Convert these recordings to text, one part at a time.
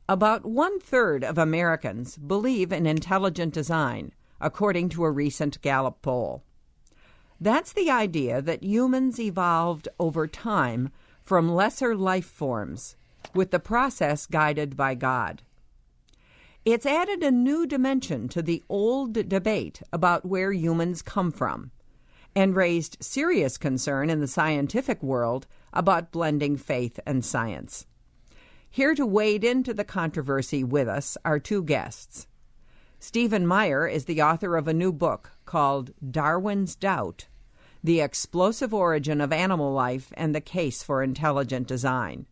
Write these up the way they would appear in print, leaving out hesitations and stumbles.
About 1/3 of Americans believe in intelligent design, according to a recent Gallup poll. That's the idea that humans evolved over time from lesser life forms, with the process guided by God. It's added a new dimension to the old debate about where humans come from, and raised serious concern in the scientific world about blending faith and science. Here to wade into the controversy with us are two guests. Stephen Meyer is the author of a new book called Darwin's Doubt: The Explosive Origin of Animal Life and the Case for Intelligent Design.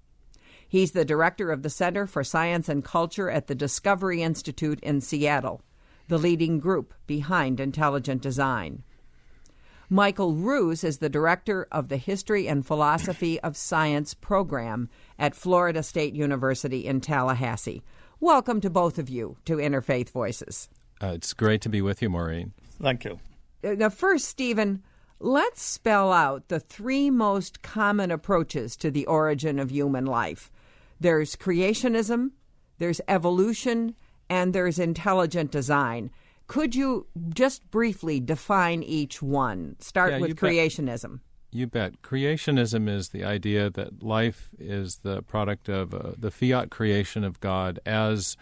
He's the director of the Center for Science and Culture at the Discovery Institute in Seattle, the leading group behind intelligent design. Michael Ruse is the director of the History and Philosophy of Science program at Florida State University in Tallahassee. Welcome to both of you to Interfaith Voices. It's great to be with you, Maureen. Thank you. Now, first, Stephen, let's spell out the three most common approaches to the origin of human life. There's creationism, there's evolution, and there's intelligent design. Could you just briefly define each one? Start with creationism. You bet. Creationism is the idea that life is the product of the fiat creation of God as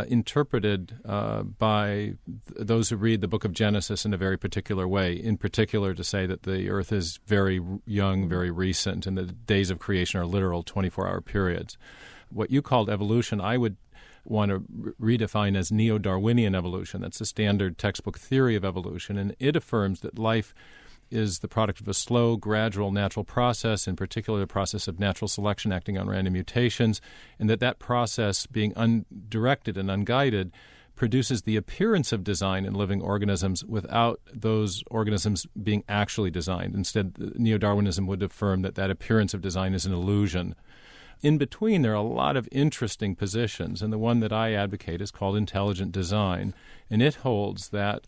interpreted by those who read the book of Genesis in a very particular way, in particular to say that the earth is very young, very recent, and the days of creation are literal 24-hour periods. What you called evolution, I would want to redefine as neo-Darwinian evolution. That's the standard textbook theory of evolution, and it affirms that life is the product of a slow, gradual, natural process, in particular the process of natural selection acting on random mutations, and that process, being undirected and unguided, produces the appearance of design in living organisms without those organisms being actually designed. Instead, neo-Darwinism would affirm that appearance of design is an illusion. In between, there are a lot of interesting positions, and the one that I advocate is called intelligent design, and it holds that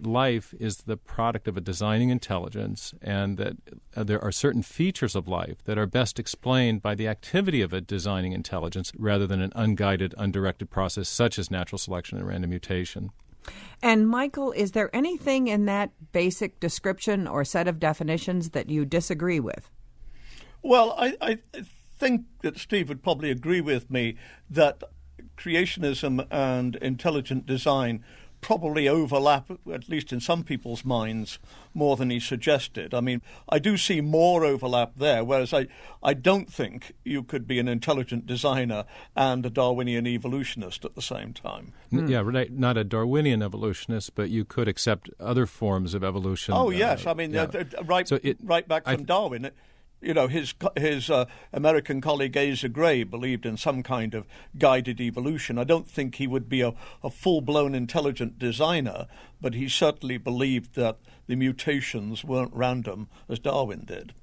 life is the product of a designing intelligence, and that there are certain features of life that are best explained by the activity of a designing intelligence rather than an unguided, undirected process such as natural selection and random mutation. And Michael, is there anything in that basic description or set of definitions that you disagree with? Well, I think that Steve would probably agree with me that creationism and intelligent design probably overlap, at least in some people's minds, more than he suggested. I mean, I do see more overlap there, whereas I don't think you could be an intelligent designer and a Darwinian evolutionist at the same time. Yeah, right. Not a Darwinian evolutionist, but you could accept other forms of evolution. Oh, yes. I mean, right back from Darwin. You know, his American colleague Asa Gray believed in some kind of guided evolution. I don't think he would be a full-blown intelligent designer, but he certainly believed that the mutations weren't random, as Darwin did.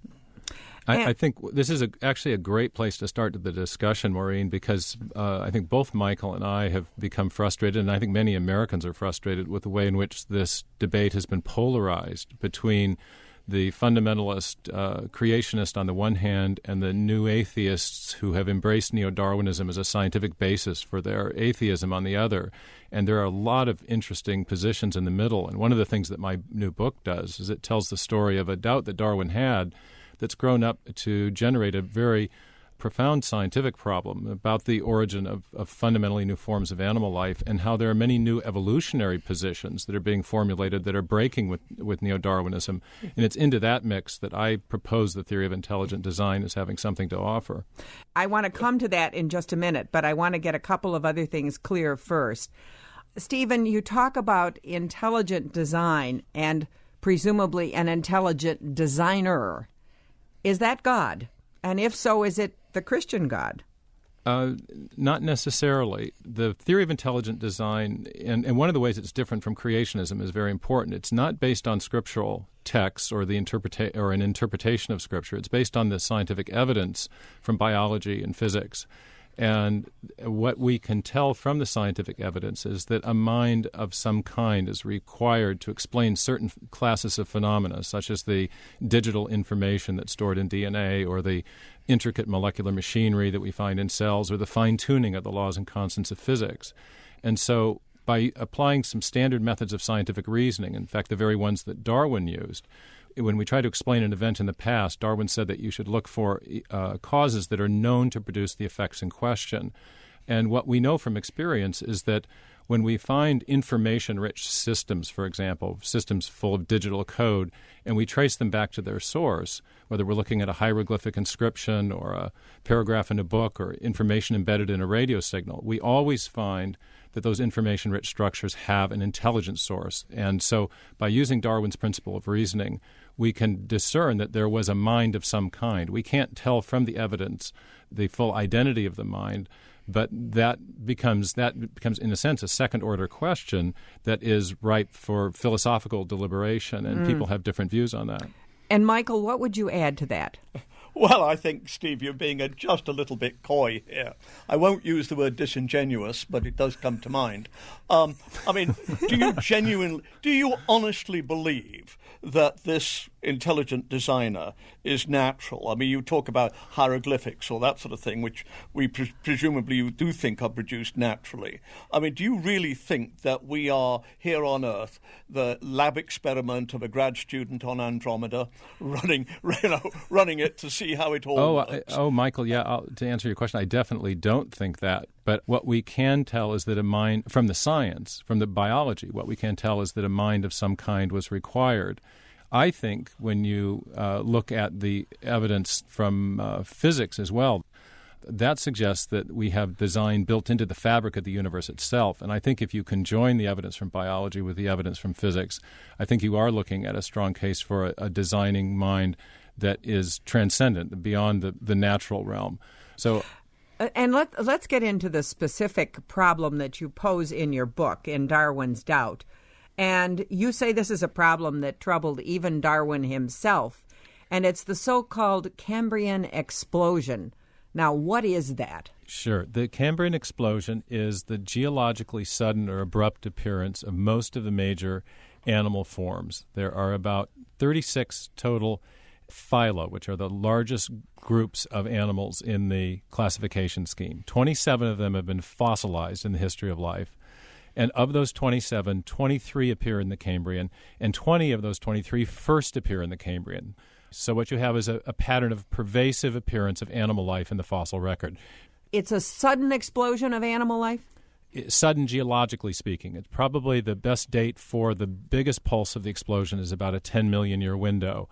I think this is actually a great place to start the discussion, Maureen, because I think both Michael and I have become frustrated, and I think many Americans are frustrated with the way in which this debate has been polarized between the fundamentalist creationist on the one hand and the new atheists who have embraced neo-Darwinism as a scientific basis for their atheism on the other. And there are a lot of interesting positions in the middle. And one of the things that my new book does is it tells the story of a doubt that Darwin had that's grown up to generate a very profound scientific problem about the origin of fundamentally new forms of animal life, and how there are many new evolutionary positions that are being formulated that are breaking with neo-Darwinism. And it's into that mix that I propose the theory of intelligent design as having something to offer. I want to come to that in just a minute, but I want to get a couple of other things clear first. Stephen, you talk about intelligent design and presumably an intelligent designer. Is that God? And if so, is it the Christian God? Not necessarily. The theory of intelligent design, and one of the ways it's different from creationism, is very important. It's not based on scriptural texts or an interpretation of Scripture. It's based on the scientific evidence from biology and physics. And what we can tell from the scientific evidence is that a mind of some kind is required to explain certain classes of phenomena, such as the digital information that's stored in DNA, or the intricate molecular machinery that we find in cells, or the fine-tuning of the laws and constants of physics. And so by applying some standard methods of scientific reasoning, in fact, the very ones that Darwin used, when we try to explain an event in the past, Darwin said that you should look for causes that are known to produce the effects in question. And what we know from experience is that when we find information-rich systems, for example, systems full of digital code, and we trace them back to their source, whether we're looking at a hieroglyphic inscription or a paragraph in a book or information embedded in a radio signal, we always find that those information-rich structures have an intelligent source. And so by using Darwin's principle of reasoning, we can discern that there was a mind of some kind. We can't tell from the evidence the full identity of the mind, but that becomes, in a sense, a second-order question that is ripe for philosophical deliberation, and people have different views on that. And, Michael, what would you add to that? Well, I think, Steve, you're being just a little bit coy here. I won't use the word disingenuous, but it does come to mind. I mean, do you honestly believe that this intelligent designer is natural? I mean, you talk about hieroglyphics or that sort of thing, which we presumably you do think are produced naturally. I mean, do you really think that we are here on Earth, the lab experiment of a grad student on Andromeda, running it to see how it all works? Michael, to answer your question, I definitely don't think that. But what we can tell is that a mind, from the science, from the biology, what we can tell is that a mind of some kind was required. I think when you look at the evidence from physics as well, that suggests that we have design built into the fabric of the universe itself. And I think if you conjoin the evidence from biology with the evidence from physics, I think you are looking at a strong case for a designing mind that is transcendent, beyond the natural realm. So, and let's get into the specific problem that you pose in your book, In Darwin's Doubt. And you say this is a problem that troubled even Darwin himself, and it's the so-called Cambrian Explosion. Now, what is that? Sure. The Cambrian Explosion is the geologically sudden or abrupt appearance of most of the major animal forms. There are about 36 total phyla, which are the largest groups of animals in the classification scheme. 27 of them have been fossilized in the history of life. And of those 27, 23 appear in the Cambrian, and 20 of those 23 first appear in the Cambrian. So what you have is a pattern of pervasive appearance of animal life in the fossil record. It's a sudden explosion of animal life? Sudden, geologically speaking. It's probably the best date for the biggest pulse of the explosion is about a 10 million year window.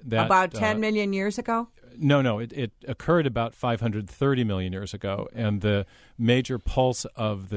About 10 million years ago? No. It occurred about 530 million years ago, and the major pulse of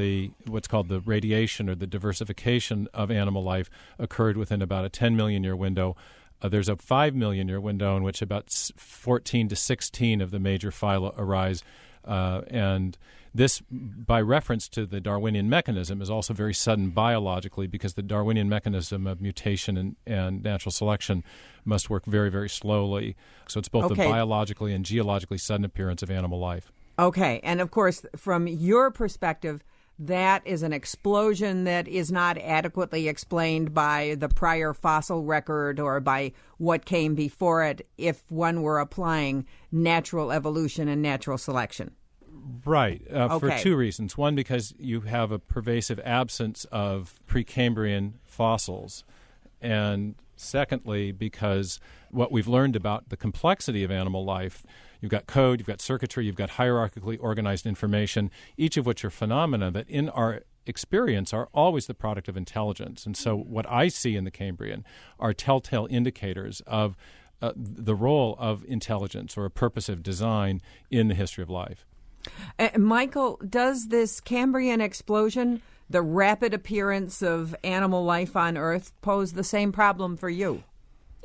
what's called the radiation or the diversification of animal life occurred within about a 10 million year window. There's a 5 million year window in which about 14 to 16 of the major phyla arise, and this, by reference to the Darwinian mechanism, is also very sudden biologically, because the Darwinian mechanism of mutation and natural selection must work very, very slowly. So it's both the biologically and geologically sudden appearance of animal life. Okay. And, of course, from your perspective, that is an explosion that is not adequately explained by the prior fossil record or by what came before it if one were applying natural evolution and natural selection. Right, for two reasons. One, because you have a pervasive absence of Precambrian fossils. And secondly, because what we've learned about the complexity of animal life, you've got code, you've got circuitry, you've got hierarchically organized information, each of which are phenomena that in our experience are always the product of intelligence. And so what I see in the Cambrian are telltale indicators of the role of intelligence or a purposive design in the history of life. Michael, does this Cambrian explosion, the rapid appearance of animal life on Earth, pose the same problem for you?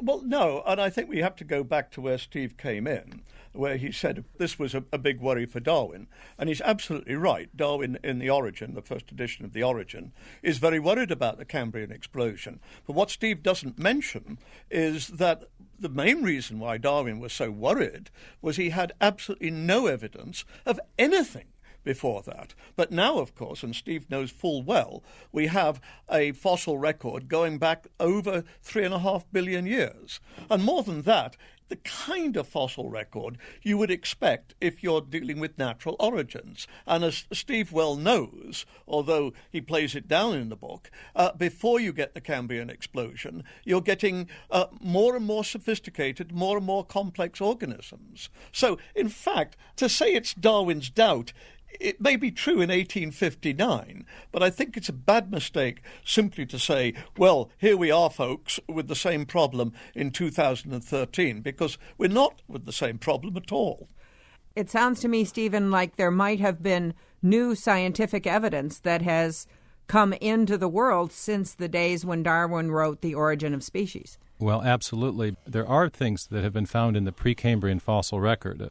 Well, no, and I think we have to go back to where Steve came in, where he said this was a big worry for Darwin. And he's absolutely right. Darwin, in The Origin, the first edition of The Origin, is very worried about the Cambrian explosion. But what Steve doesn't mention is that the main reason why Darwin was so worried was he had absolutely no evidence of anything before that. But now, of course, and Steve knows full well, we have a fossil record going back over 3.5 billion years. And more than that, the kind of fossil record you would expect if you're dealing with natural origins. And as Steve well knows, although he plays it down in the book, before you get the Cambrian explosion, you're getting more and more sophisticated, more and more complex organisms. So, in fact, to say it's Darwin's doubt, it may be true in 1859, but I think it's a bad mistake simply to say, well, here we are, folks, with the same problem in 2013, because we're not with the same problem at all. It sounds to me, Stephen, like there might have been new scientific evidence that has come into the world since the days when Darwin wrote The Origin of Species. Well, absolutely. There are things that have been found in the Precambrian fossil record.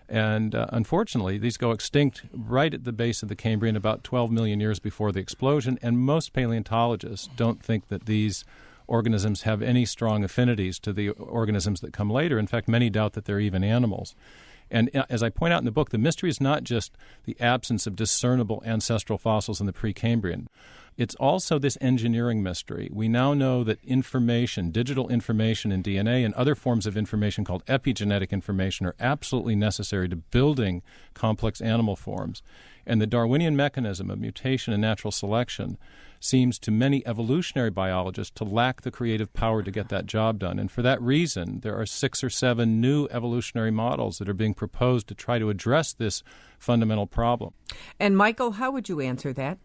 And unfortunately, these go extinct right at the base of the Cambrian about 12 million years before the explosion, and most paleontologists don't think that these organisms have any strong affinities to the organisms that come later. In fact, many doubt that they're even animals. And as I point out in the book, the mystery is not just the absence of discernible ancestral fossils in the Precambrian. It's also this engineering mystery. We now know that information, digital information in DNA and other forms of information called epigenetic information are absolutely necessary to building complex animal forms. And the Darwinian mechanism of mutation and natural selection seems to many evolutionary biologists to lack the creative power to get that job done. And for that reason, there are 6 or 7 new evolutionary models that are being proposed to try to address this fundamental problem. And Michael, how would you answer that?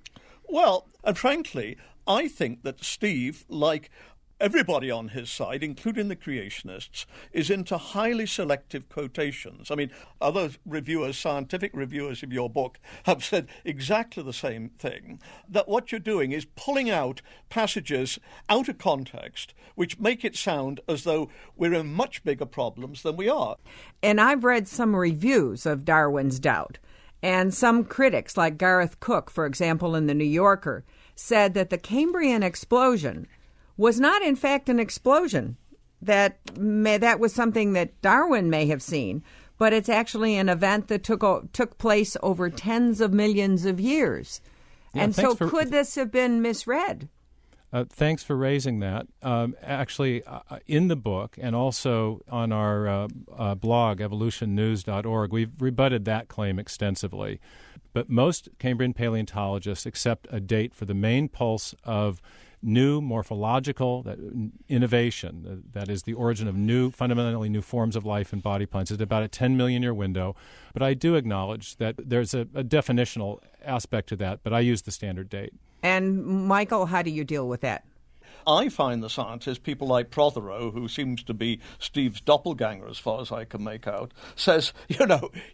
Well, and frankly, I think that Steve, like everybody on his side, including the creationists, is into highly selective quotations. I mean, other reviewers, scientific reviewers of your book, have said exactly the same thing, that what you're doing is pulling out passages out of context which make it sound as though we're in much bigger problems than we are. And I've read some reviews of Darwin's doubt. And some critics, like Gareth Cook, for example, in The New Yorker, said that the Cambrian explosion was not, in fact, an explosion. That was something that Darwin may have seen, but it's actually an event that took place over tens of millions of years. Yeah, and so could this have been misread? Thanks for raising that. Actually, in the book and also on our blog, evolutionnews.org, we've rebutted that claim extensively. But most Cambrian paleontologists accept a date for the main pulse of new morphological innovation, that is the origin of fundamentally new forms of life and body plans, at about a 10 million year window. But I do acknowledge that there's a definitional aspect to that, but I use the standard date. And Michael, how do you deal with that? I find the scientists, people like Prothero, who seems to be Steve's doppelganger as far as I can make out, says,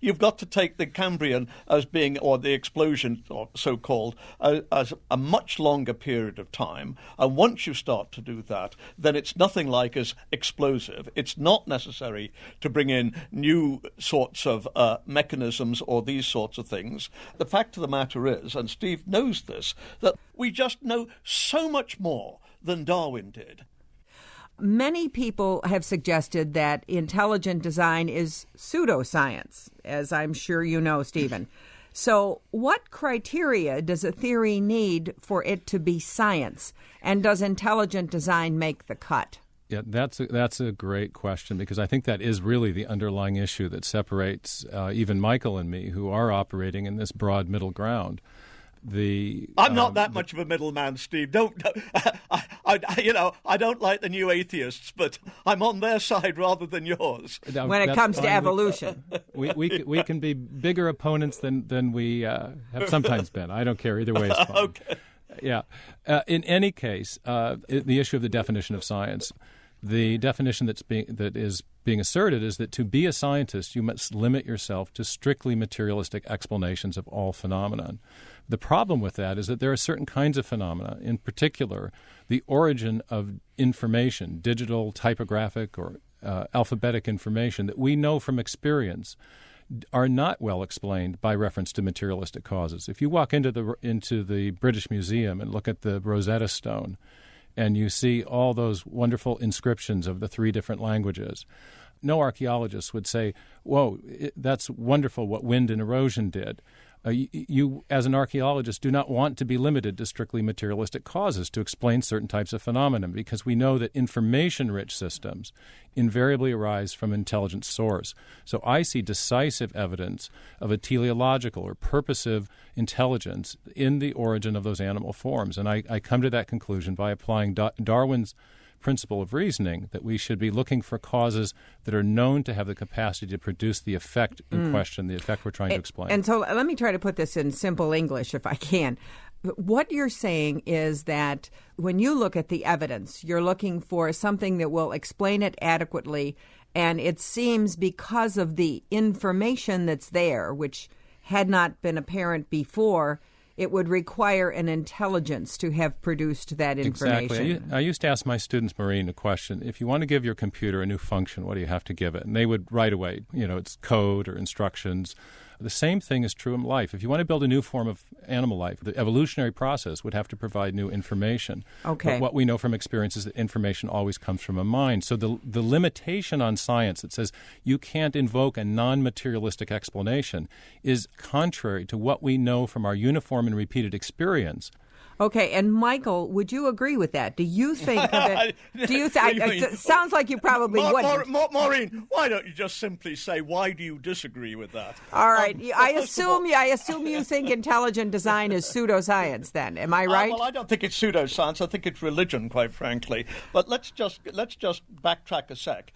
you've got to take the Cambrian as being, or the explosion, or so-called, as a much longer period of time. And once you start to do that, then it's nothing like as explosive. It's not necessary to bring in new sorts of mechanisms or these sorts of things. The fact of the matter is, and Steve knows this, that we just know so much more than Darwin did. Many people have suggested that intelligent design is pseudoscience, as I'm sure you know, Stephen. So what criteria does a theory need for it to be science? And does intelligent design make the cut? Yeah, that's a great question, because I think that is really the underlying issue that separates even Michael and me, who are operating in this broad middle ground. I'm not that much of a middleman, Steve. I don't like the new atheists, but I'm on their side rather than yours. When it comes to evolution, we can be bigger opponents than we have sometimes been. I don't care either way. It's fine. Okay. Yeah. In any case, the issue of the definition of science. The definition that is being asserted is that to be a scientist, you must limit yourself to strictly materialistic explanations of all phenomenon. The problem with that is that there are certain kinds of phenomena, in particular, the origin of information, digital, typographic, or alphabetic information that we know from experience are not well explained by reference to materialistic causes. If you walk into the British Museum and look at the Rosetta Stone, and you see all those wonderful inscriptions of the 3 different languages, no archaeologist would say, whoa, that's wonderful what wind and erosion did. You, as an archaeologist, do not want to be limited to strictly materialistic causes to explain certain types of phenomena, because we know that information-rich systems invariably arise from intelligent source. So I see decisive evidence of a teleological or purposive intelligence in the origin of those animal forms. And I come to that conclusion by applying Darwin's principle of reasoning, that we should be looking for causes that are known to have the capacity to produce the effect in question, the effect we're trying to explain. And so let me try to put this in simple English if I can. What you're saying is that when you look at the evidence, you're looking for something that will explain it adequately, and it seems because of the information that's there, which had not been apparent before, it would require an intelligence to have produced that information. Exactly. I used to ask my students, Maureen, a question. If you want to give your computer a new function, what do you have to give it? And they would right away, it's code or instructions. The same thing is true in life. If you want to build a new form of animal life, the evolutionary process would have to provide new information. Okay. But what we know from experience is that information always comes from a mind. So the limitation on science that says you can't invoke a non-materialistic explanation is contrary to what we know from our uniform and repeated experience. Okay, and Michael, would you agree with that? Do you think of it? It sounds like you probably wouldn't. Maureen, why don't you just simply say, why do you disagree with that? All right, I assume you think intelligent design is pseudoscience. Then, am I right? Well, I don't think it's pseudoscience. I think it's religion, quite frankly. But let's just backtrack a sec.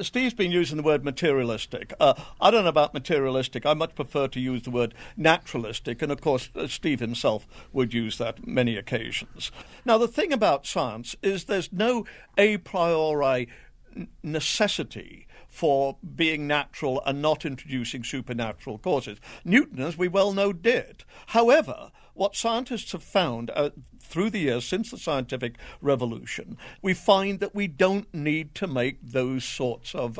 Steve's been using the word materialistic. I don't know about materialistic. I much prefer to use the word naturalistic, and of course Steve himself would use that many occasions. Now, the thing about science is there's no a priori necessity for being natural and not introducing supernatural causes. Newton, as we well know, did. However, what scientists have found through the years since the scientific revolution, we find that we don't need to make those sorts of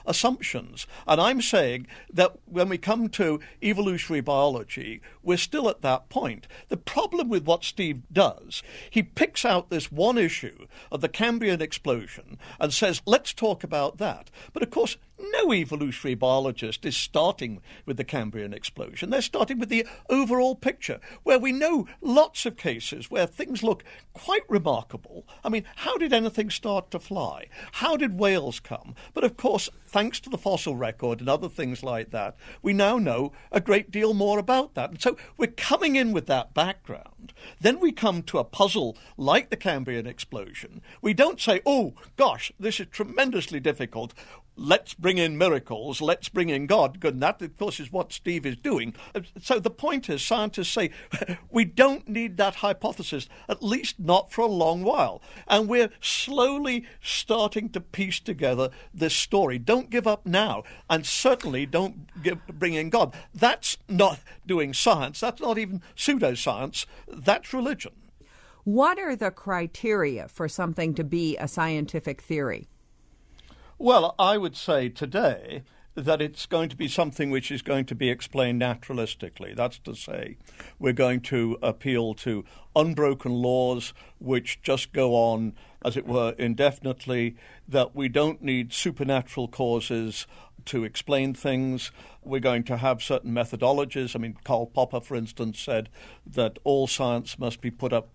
assumptions. And I'm saying that when we come to evolutionary biology, we're still at that point. The problem with what Steve does, he picks out this one issue of the Cambrian explosion and says, let's talk about that. But of course, no evolutionary biologist is starting with the Cambrian explosion. They're starting with the overall picture, where we know lots of cases where things look quite remarkable. I mean, how did anything start to fly? How did whales come? But of course, thanks to the fossil record and other things like that, we now know a great deal more about that. And so we're coming in with that background. Then we come to a puzzle like the Cambrian explosion. We don't say, oh, gosh, this is tremendously difficult. Let's bring in miracles, let's bring in God. And that, of course, is what Steve is doing. So the point is, scientists say, we don't need that hypothesis, at least not for a long while. And we're slowly starting to piece together this story. Don't give up now, and certainly don't bring in God. That's not doing science. That's not even pseudoscience. That's religion. What are the criteria for something to be a scientific theory? Well, I would say today that it's going to be something which is going to be explained naturalistically. That's to say, we're going to appeal to unbroken laws which just go on, as it were, indefinitely, that we don't need supernatural causes to explain things. We're going to have certain methodologies. I mean, Karl Popper, for instance, said that all science must be put up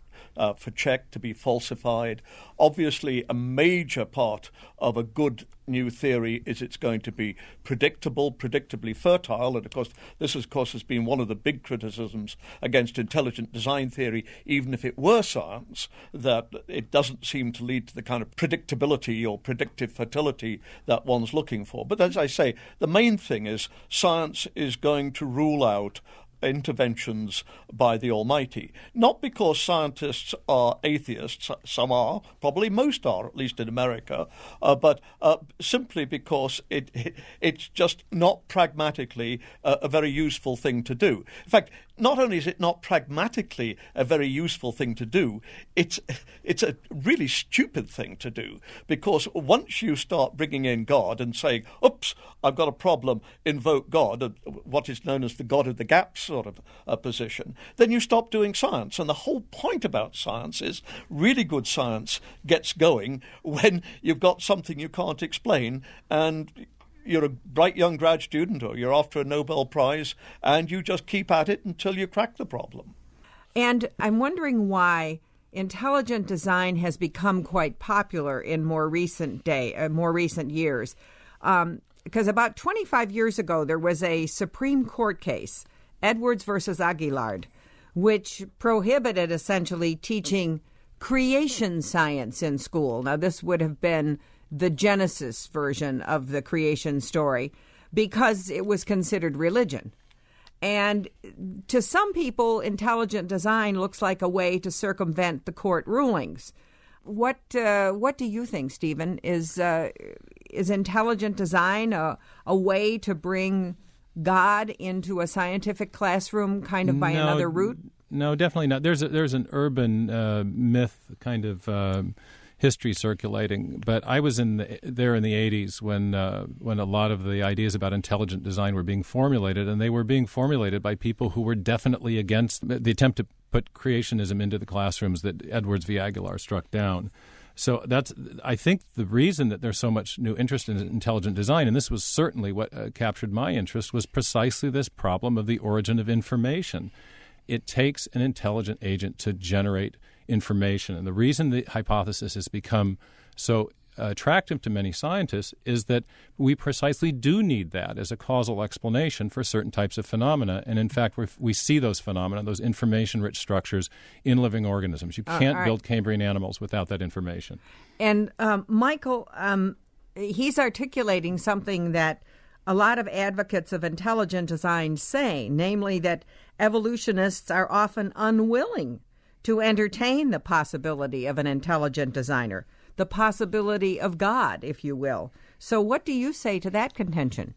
for check, to be falsified. Obviously, a major part of a good new theory is it's going to be predictable, predictably fertile. And, of course, this, has been one of the big criticisms against intelligent design theory, even if it were science, that it doesn't seem to lead to the kind of predictability or predictive fertility that one's looking for. But as I say, the main thing is science is going to rule out interventions by the Almighty. Not because scientists are atheists, some are, probably most are, at least in America, but simply because it's just not pragmatically a very useful thing to do. In fact, not only is it not pragmatically a very useful thing to do, it's a really stupid thing to do, because once you start bringing in God and saying, oops, I've got a problem, invoke God, what is known as the God of the gaps sort of position, then you stop doing science. And the whole point about science is really good science gets going when you've got something you can't explain, and you're a bright young grad student or you're after a Nobel Prize, and you just keep at it until you crack the problem. And I'm wondering why intelligent design has become quite popular in more recent years. Because about 25 years ago, there was a Supreme Court case, Edwards versus Aguillard, which prohibited essentially teaching creation science in school. Now, this would have been the Genesis version of the creation story because it was considered religion. And to some people, intelligent design looks like a way to circumvent the court rulings. What do you think, Stephen? Is intelligent design a way to bring God into a scientific classroom kind of by another route? No, definitely not. There's an urban myth kind of history circulating, but I was there in the 80s when a lot of the ideas about intelligent design were being formulated, and they were being formulated by people who were definitely against the attempt to put creationism into the classrooms that Edwards v. Aguilar struck down. So I think the reason that there's so much new interest in intelligent design, and this was certainly what captured my interest, was precisely this problem of the origin of information. It takes an intelligent agent to generate information. And the reason the hypothesis has become so attractive to many scientists is that we precisely do need that as a causal explanation for certain types of phenomena. And in fact, we see those phenomena, those information-rich structures in living organisms. You can't build Cambrian animals without that information. And Michael, he's articulating something that a lot of advocates of intelligent design say, namely that evolutionists are often unwilling to entertain the possibility of an intelligent designer, the possibility of God, if you will. So what do you say to that contention?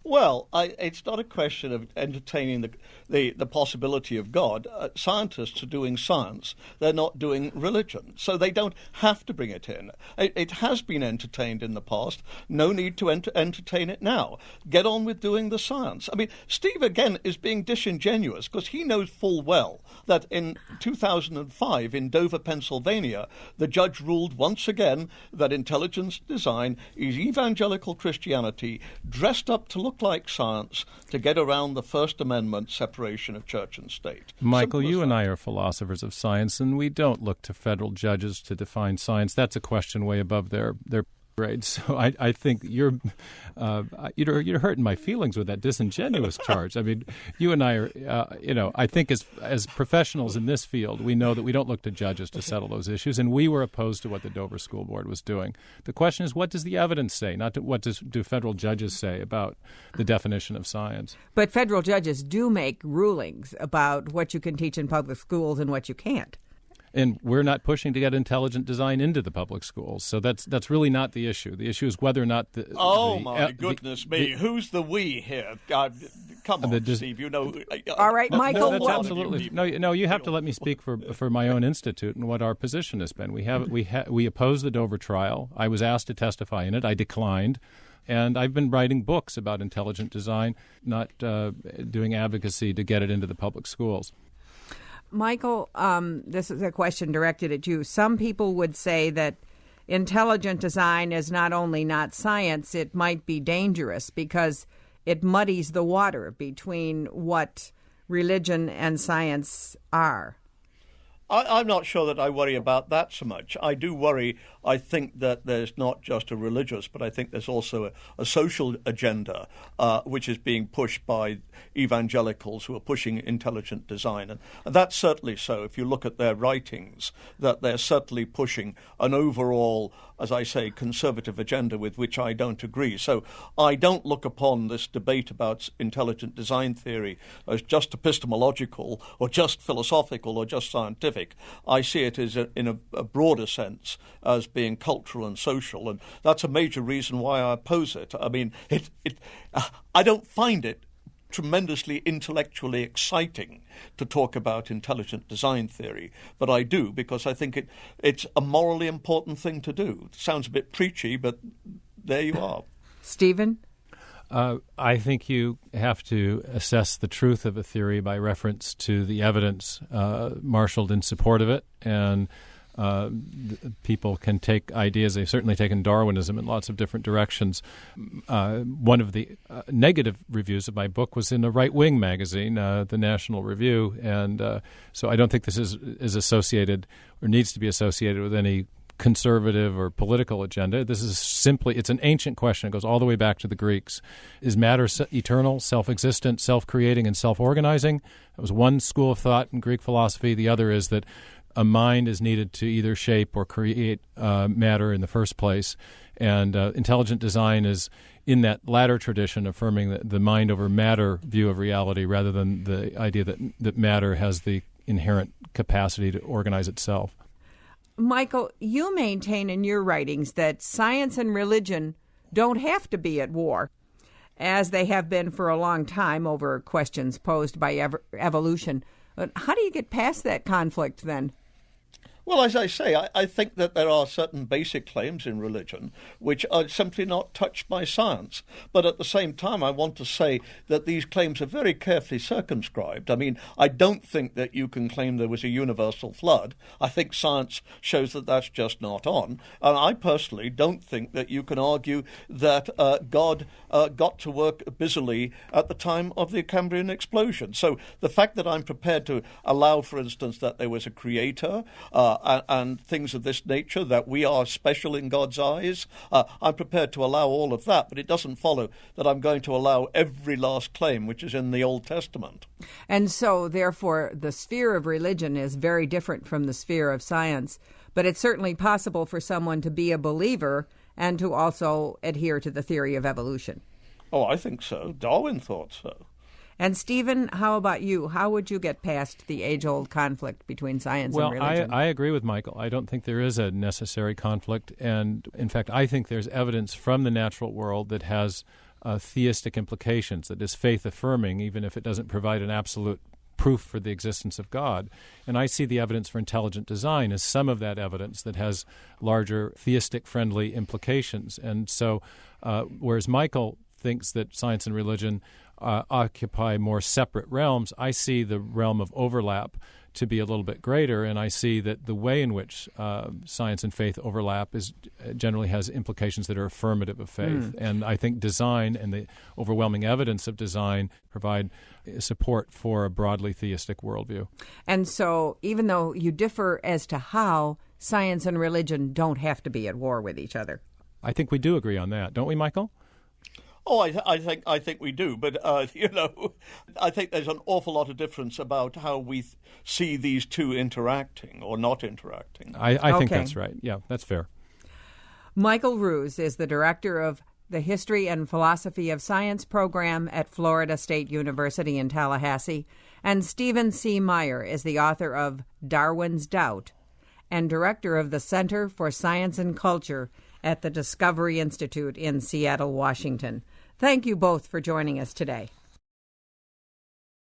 Well, it's not a question of entertaining the possibility of God. Scientists are doing science. They're not doing religion. So they don't have to bring it in. It has been entertained in the past. No need to entertain it now. Get on with doing the science. I mean, Steve, again, is being disingenuous because he knows full well that in 2005 in Dover, Pennsylvania, the judge ruled once again that intelligent design is evangelical Christianity dressed up to look like science to get around the First Amendment separation of church and state. Michael, you and I are philosophers of science, and we don't look to federal judges to define science. That's a question way above their grade. So I think you're hurting my feelings with that disingenuous charge. I mean, you and I are, I think as professionals in this field, we know that we don't look to judges to settle those issues, and we were opposed to what the Dover School Board was doing. The question is, what does the evidence say, not what do federal judges say about the definition of science? But federal judges do make rulings about what you can teach in public schools and what you can't. And we're not pushing to get intelligent design into the public schools. So that's really not the issue. The issue is whether or not the... Oh, my goodness me. Who's the we here? Come on, Steve, you know... All right, Michael. That's absolutely... No, you have to let me speak for my own institute and what our position has been. We oppose the Dover trial. I was asked to testify in it. I declined. And I've been writing books about intelligent design, not doing advocacy to get it into the public schools. Michael, this is a question directed at you. Some people would say that intelligent design is not only not science, it might be dangerous because it muddies the water between what religion and science are. I'm not sure that I worry about that so much. I do worry, I think that there's not just a religious, but I think there's also a social agenda which is being pushed by evangelicals who are pushing intelligent design. And that's certainly so. If you look at their writings, that they're certainly pushing an overall, as I say, conservative agenda with which I don't agree. So I don't look upon this debate about intelligent design theory as just epistemological or just philosophical or just scientific. I see it as in a broader sense as being cultural and social, and that's a major reason why I oppose it. I mean, I don't find it tremendously intellectually exciting to talk about intelligent design theory, but I do because I think it's a morally important thing to do. It sounds a bit preachy, but there you are. Stephen? I think you have to assess the truth of a theory by reference to the evidence marshaled in support of it. And people can take ideas. They've certainly taken Darwinism in lots of different directions. One of the negative reviews of my book was in a right-wing magazine, the National Review, and so I don't think this is associated or needs to be associated with any conservative or political agenda. This is simply, it's an ancient question. It goes all the way back to the Greeks. Is matter eternal, self-existent, self-creating, and self-organizing? That was one school of thought in Greek philosophy. The other is that a mind is needed to either shape or create matter in the first place. And intelligent design is in that latter tradition, affirming the mind over matter view of reality rather than the idea that matter has the inherent capacity to organize itself. Michael, you maintain in your writings that science and religion don't have to be at war, as they have been for a long time over questions posed by evolution. But how do you get past that conflict then? Well, as I say, I think that there are certain basic claims in religion which are simply not touched by science. But at the same time, I want to say that these claims are very carefully circumscribed. I mean, I don't think that you can claim there was a universal flood. I think science shows that that's just not on. And I personally don't think that you can argue that God got to work busily at the time of the Cambrian Explosion. So the fact that I'm prepared to allow, for instance, that there was a creator, and things of this nature, that we are special in God's eyes, I'm prepared to allow all of that, but it doesn't follow that I'm going to allow every last claim which is in the Old Testament. And so, therefore, the sphere of religion is very different from the sphere of science, but it's certainly possible for someone to be a believer and to also adhere to the theory of evolution. Oh, I think so. Darwin thought so. And Stephen, how about you? How would you get past the age-old conflict between science and religion? Well, I agree with Michael. I don't think there is a necessary conflict. And in fact, I think there's evidence from the natural world that has theistic implications, that is faith-affirming, even if it doesn't provide an absolute proof for the existence of God. And I see the evidence for intelligent design as some of that evidence that has larger theistic-friendly implications. And so, whereas Michael thinks that science and religion occupy more separate realms, I see the realm of overlap to be a little bit greater, and I see that the way in which science and faith overlap generally has implications that are affirmative of faith. And I think design and the overwhelming evidence of design provide support for a broadly theistic worldview. And so even though you differ as to how, science and religion don't have to be at war with each other. I think we do agree on that, don't we, Michael? Oh, I think we do, but I think there's an awful lot of difference about how we see these two interacting or not interacting. I think that's right. Yeah, that's fair. Michael Ruse is the director of the History and Philosophy of Science program at Florida State University in Tallahassee, and Stephen C. Meyer is the author of Darwin's Doubt and director of the Center for Science and Culture at the Discovery Institute in Seattle, Washington. Thank you both for joining us today.